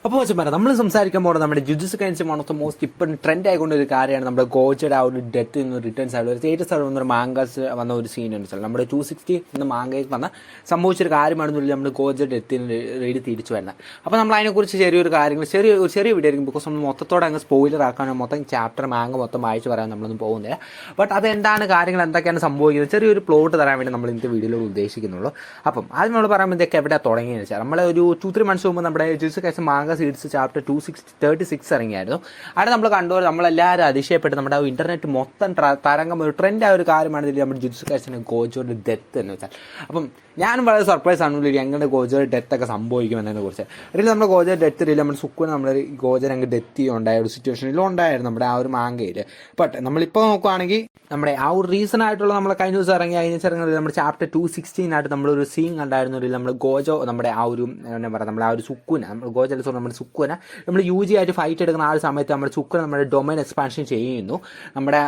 അപ്പോൾ വെച്ചാൽ നമ്മൾ സംസാരിക്കാൻ പോകുന്നത് നമ്മുടെ jujutsu kinds one of the most ഇപ്പം ട്രെൻഡ് ആയിക്കൊണ്ട ഒരു കാര്യമാണ് നമ്മുടെ ഗോജയുടെ ആ ഒരു ഡെത്ത് നിന്ന് റിട്ടേൺസ് ആയിട്ട് ഒരു സ്റ്റേറ്റസ് ആയിട്ട് വന്നൊരു മാങ്കാസ് വന്ന ഒരു സീൻ ഉണ്ട്. നമ്മുടെ 260 എന്ന മാങ്കയ്ക്ക് വന്ന സംഭവിച്ചൊരു കാര്യമാണെന്നുള്ളിൽ നമ്മൾ ഗോജ ഡെത്തിന് റീഡ് തിരിച്ചു വരുന്നത്. അപ്പോൾ നമ്മൾ അതിനെക്കുറിച്ച് ചെറിയൊരു കാര്യങ്ങൾ ചെറിയ വീഡിയോ ആയിരിക്കും. ബിക്കോസ് നമ്മൾ മൊത്തത്തോടെ അങ്ങ് സ്പോയിലർ ആക്കാനോ മൊത്തം ചാപ്റ്റർ മാങ്ക മൊത്തം വായിച്ച് പറയാൻ നമ്മളൊന്നും പോകുന്നില്ല. ബട്ട് അതെന്താണ് കാര്യങ്ങൾ എന്തൊക്കെയാണ് സംഭവിക്കുന്നത് ചെറിയൊരു പ്ലോട്ട് തരാൻ വേണ്ടി നമ്മൾ ഇന്നത്തെ വീഡിയോയിൽ ഉദ്ദേശിക്കുന്നുള്ളൂ. അപ്പം ആദ്യം നമ്മൾ പറയുമ്പോൾ ഇതൊക്കെ എവിടെ തുടങ്ങിയെന്ന് വെച്ചാൽ നമ്മൾ ഒരു 2-3 months മുമ്പ് നമ്മുടെ jujutsu kinds manga series chapter 236 ഇറങ്ങിയായിരുന്നു. അവിടെ നമ്മൾ കണ്ടുപോലെ നമ്മളെല്ലാവരും അതിശയപ്പെട്ട് നമ്മുടെ ഇന്റർനെറ്റ് മൊത്തം തരംഗം ഒരു ട്രെൻഡായ ഒരു കാര്യമാണ് ഇതിൽ നമ്മുടെ ജുജുത്സു കൈൻസിന് ഗോജോയുടെ ഡെത്ത് എന്ന് വെച്ചാൽ. അപ്പം ഞാനും വളരെ സർപ്രൈസ് ആണ് എങ്ങനെ ഗോജോയുടെ ഡെത്ത് ഒക്കെ സംഭവിക്കും എന്നതിനെ കുറിച്ച്. അല്ലെങ്കിൽ നമ്മുടെ ഗോജോയുടെ ഡെത്ത് ഇല്ല നമ്മുടെ സുക്കുവിന് നമ്മൾ ഗോജൻ അങ്ങ് ഡെത്ത് ഉണ്ടായ ഒരു സിറ്റുവേഷനിലും ഉണ്ടായിരുന്നു നമ്മുടെ ആ ഒരു മാങ്കയിൽ. ബട്ട് നമ്മളിപ്പോൾ നോക്കുകയാണെങ്കിൽ നമ്മുടെ ആ ഒരു റീസൺ ആയിട്ടുള്ള നമ്മൾ കഴിഞ്ഞ ദിവസം ഇറങ്ങിയത് നമ്മുടെ ചാപ്റ്റർ 216 നമ്മളൊരു സീൻ കണ്ടായിരുന്നു. നമ്മൾ ഗോജോ നമ്മുടെ ആ ഒരു എന്താ പറയുക നമ്മുടെ ആ ഒരു സുക്കുവിനെ നമ്മൾ ഗോജ നമ്മുടെ സുക്കുവിനെ നമ്മൾ UG ആയിട്ട് ഫൈറ്റ് എടുക്കുന്ന ആ ഒരു സമയത്ത് നമ്മുടെ സുക്കുവിനെ നമ്മുടെ ഡൊമൈൻ എക്സ്പാൻഷൻ ചെയ്യുന്നു. നമ്മുടെ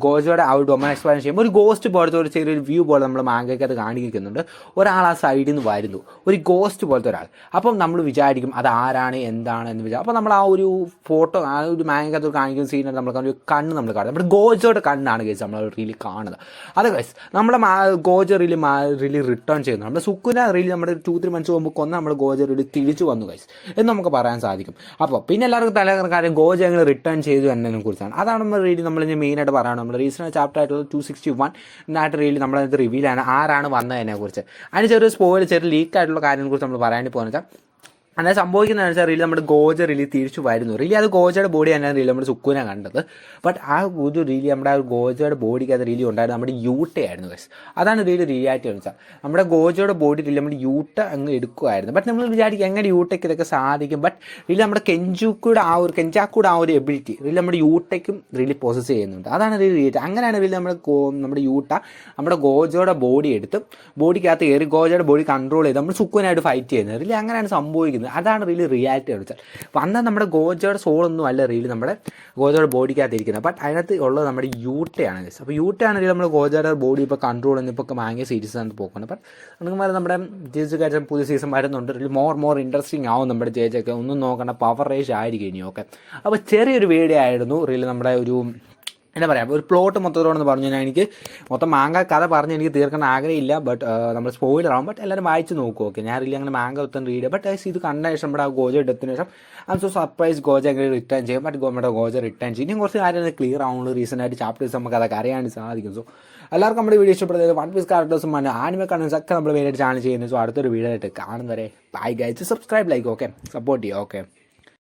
ഗോജോയുടെ ആ ഒരു ഡൊമൈൻ എക്സ്പാൻഷൻ ചെയ്യുമ്പോൾ ഒരു ഗോസ്റ്റ് പോലത്തെ ഒരു ചെറിയൊരു വ്യൂ പോലെ നമ്മൾ മാങ്കയ്ക്ക് അത് കാണിക്കുന്നുണ്ട്. ഒരാൾ ആ സൈഡിൽ നിന്ന് വരുന്നു, ഒരു ഗോസ്റ്റ് പോലത്തെ ഒരാൾ. അപ്പം നമ്മൾ വിചാരിക്കും അത് ആരാണ് എന്താണ് എന്ന് വിചാരിക്കും. അപ്പോൾ നമ്മൾ ആ ഒരു ഫോട്ടോ ആ ഒരു മാങ്കത്ത് കാണിക്കുന്ന സീനാണ് നമ്മൾ ഒരു കണ്ണ് നമ്മൾ കാണുന്നത്. നമ്മുടെ ഗോജോയുടെ കണ്ണാണ് കേസ് നമ്മൾ റീലി കാണുന്നത്. അത് കേസ് നമ്മളെ ഗോജ റീലി റിട്ടേൺ ചെയ്യുന്നു. നമ്മുടെ സുക്കുന റീലി നമ്മുടെ 2-3 months മുമ്പ് കൊന്ന് നമ്മൾ ഗോജ റീലി തിരിച്ചു വന്നു കേസ് എന്ന് നമുക്ക് പറയാൻ സാധിക്കും. അപ്പോൾ പിന്നെ എല്ലാവർക്കും കാര്യം ഗോജ എങ്ങനെ റിട്ടേൺ ചെയ്തു എന്നതിനെ കുറിച്ചാണ്. അതാണ് നമ്മൾ റീലി നമ്മൾ മെയിനായിട്ട് പറയുന്നത്. നമ്മൾ റീസണൽ ചാപ്റ്റർ ആയിട്ടുള്ള 261 എന്നായിട്ട് റീലി നമ്മളത് റിവീലാണ് ആരാണ് വന്നതിനെ കുറിച്ച്. അതിന് ചെറിയ ലീക്ക് ആയിട്ടുള്ള കാര്യങ്ങളെ കുറിച്ച് നമ്മൾ പറയാൻ പോകുന്നത്. അങ്ങനെ സംഭവിക്കുന്നതെന്ന് വെച്ചാൽ റീലി നമ്മുടെ ഗോജ റീലി തിരിച്ചു വരുന്നു. റീലി അത് ഗോജയുടെ ബോഡി തന്നെയാണ് റീലി നമ്മുടെ സുക്കുവിനെ കണ്ടത്. ബട്ട് ആ ഒരു റീലി നമ്മുടെ ആ ഗോജയുടെ ബോഡിക്ക് അത് റീലി ഉണ്ടായിരുന്നു നമ്മുടെ യൂട്ടയായിരുന്നു ഗൈസ്. അതാണ് റീലി ആയിട്ട് വെച്ചാൽ നമ്മുടെ ഗോജയുടെ ബോഡി റീലി നമ്മുടെ യൂട്ട അങ്ങ് എടുക്കുമായിരുന്നു. ബട്ട് നമ്മൾ വിചാരിക്കും എങ്ങനെ യൂട്ടയ്ക്ക് ഇതൊക്കെ സാധിക്കും. ബട്ട് റീലി നമ്മുടെ കെഞ്ചാക്കൂടെ ആ ഒരു എബിലിറ്റി റീലി നമ്മുടെ യൂട്ടയ്ക്കും റീലി പോസസ് ചെയ്യുന്നുണ്ട്. അതാണ് റീലി അങ്ങനെയാണ് റീലി നമ്മുടെ യൂട്ട നമ്മുടെ ഗോജയുടെ ബോഡി എടുത്ത് ബോഡിക്കകത്ത് കയറി ഗോജയുടെ ബോഡി കൺട്രോൾ ചെയ്ത് നമ്മൾ സുക്കുവിനായിട്ട് ഫൈറ്റ് ചെയ്യുന്നത്. റീലി അങ്ങനെയാണ് സംഭവിക്കുന്നത്. അതാണ് റീലി റിയാലിറ്റി വെച്ചാൽ. വന്നാൽ നമ്മുടെ ഗോജയുടെ സോളൊന്നും അല്ല റീലി നമ്മുടെ ഗോജയുടെ ബോഡിക്കകത്ത് ഇരിക്കുന്നത്. ബട്ട് അതിനകത്ത് ഉള്ളത് നമ്മുടെ യൂട്ടയാണ്. അപ്പോൾ യൂട്ടയാണ് റീലി നമ്മുടെ ഗോജയുടെ ബോഡി ഇപ്പോൾ കൺട്രോൾ ചെയ്യുന്നത്. ഇപ്പോൾ മാങ്ങിയ സീരീസ് ആണ് പോകുന്നത്. ബട്ട് നിങ്ങൾക്ക് നമ്മുടെ ജുജുത്സു കൈൻസ് പുതിയ സീസൺ വരുന്നുണ്ട്. റീലി മോർ ഇൻട്രസ്റ്റിംഗ് ആവും നമ്മുടെ ജേജൊക്കെ. ഒന്നും നോക്കേണ്ട പവർ റേഷ് ആയിരിക്കും ഇനിയൊക്കെ. അപ്പോൾ ചെറിയൊരു വീഡിയോ ആയിരുന്നു റീലി നമ്മുടെ ഒരു എന്താ പറയുക ഒരു പ്ലോട്ട് മൊത്തത്തോടെന്ന് പറഞ്ഞു കഴിഞ്ഞാൽ എനിക്ക് മൊത്തം മാങ്ക കഥ പറഞ്ഞ് എനിക്ക് തീർക്കാൻ ആഗ്രഹമില്ല. ബട്ട് നമ്മൾ സ്പോയിലർ ആവും. ബട്ട് എല്ലാവരും വായിച്ച് നോക്കും. ഓക്കെ ഞാൻ റിയലി അങ്ങനെ മാങ്ക ഒത്തും റീഡ് ചെയ്യാം. ബട്ട് ഇത് കണ്ട ശേഷം നമ്മുടെ ആ ഗോജ എടുത്തതിന് ശേഷം ഐ എം സോ സർപ്രൈസ് ഗോജ എങ്ങനെ റിട്ടേൺ ചെയ്യും. ബട്ട് നമ്മുടെ ഗോജ റിട്ടേൺ ചെയ്യും. ഇനി കുറച്ച് കാര്യങ്ങൾ ക്ലിയർ ആവുള്ളൂ. റീസെൻ്റായിട്ട് ചാപ്റ്റേഴ്സ് നമുക്ക് അതൊക്കെ അറിയാൻ സാധിക്കും. സോ എല്ലാവർക്കും നമ്മുടെ വീഡിയോ ഇഷ്ടപ്പെടുന്നത് വൺ പീസ് ക്യാരക്ടേഴ്സും ആനിമെ കണ്ടൻസ് ഒക്കെ നമ്മൾ മെയിനായിട്ട് ചാനൽ ചെയ്യുന്നത്. സോ അടുത്തൊരു വീഡിയോ ആയിട്ട് കാണുന്നവരെ bye guys. Subscribe like okay support ചെയ്യുക ഓക്കെ.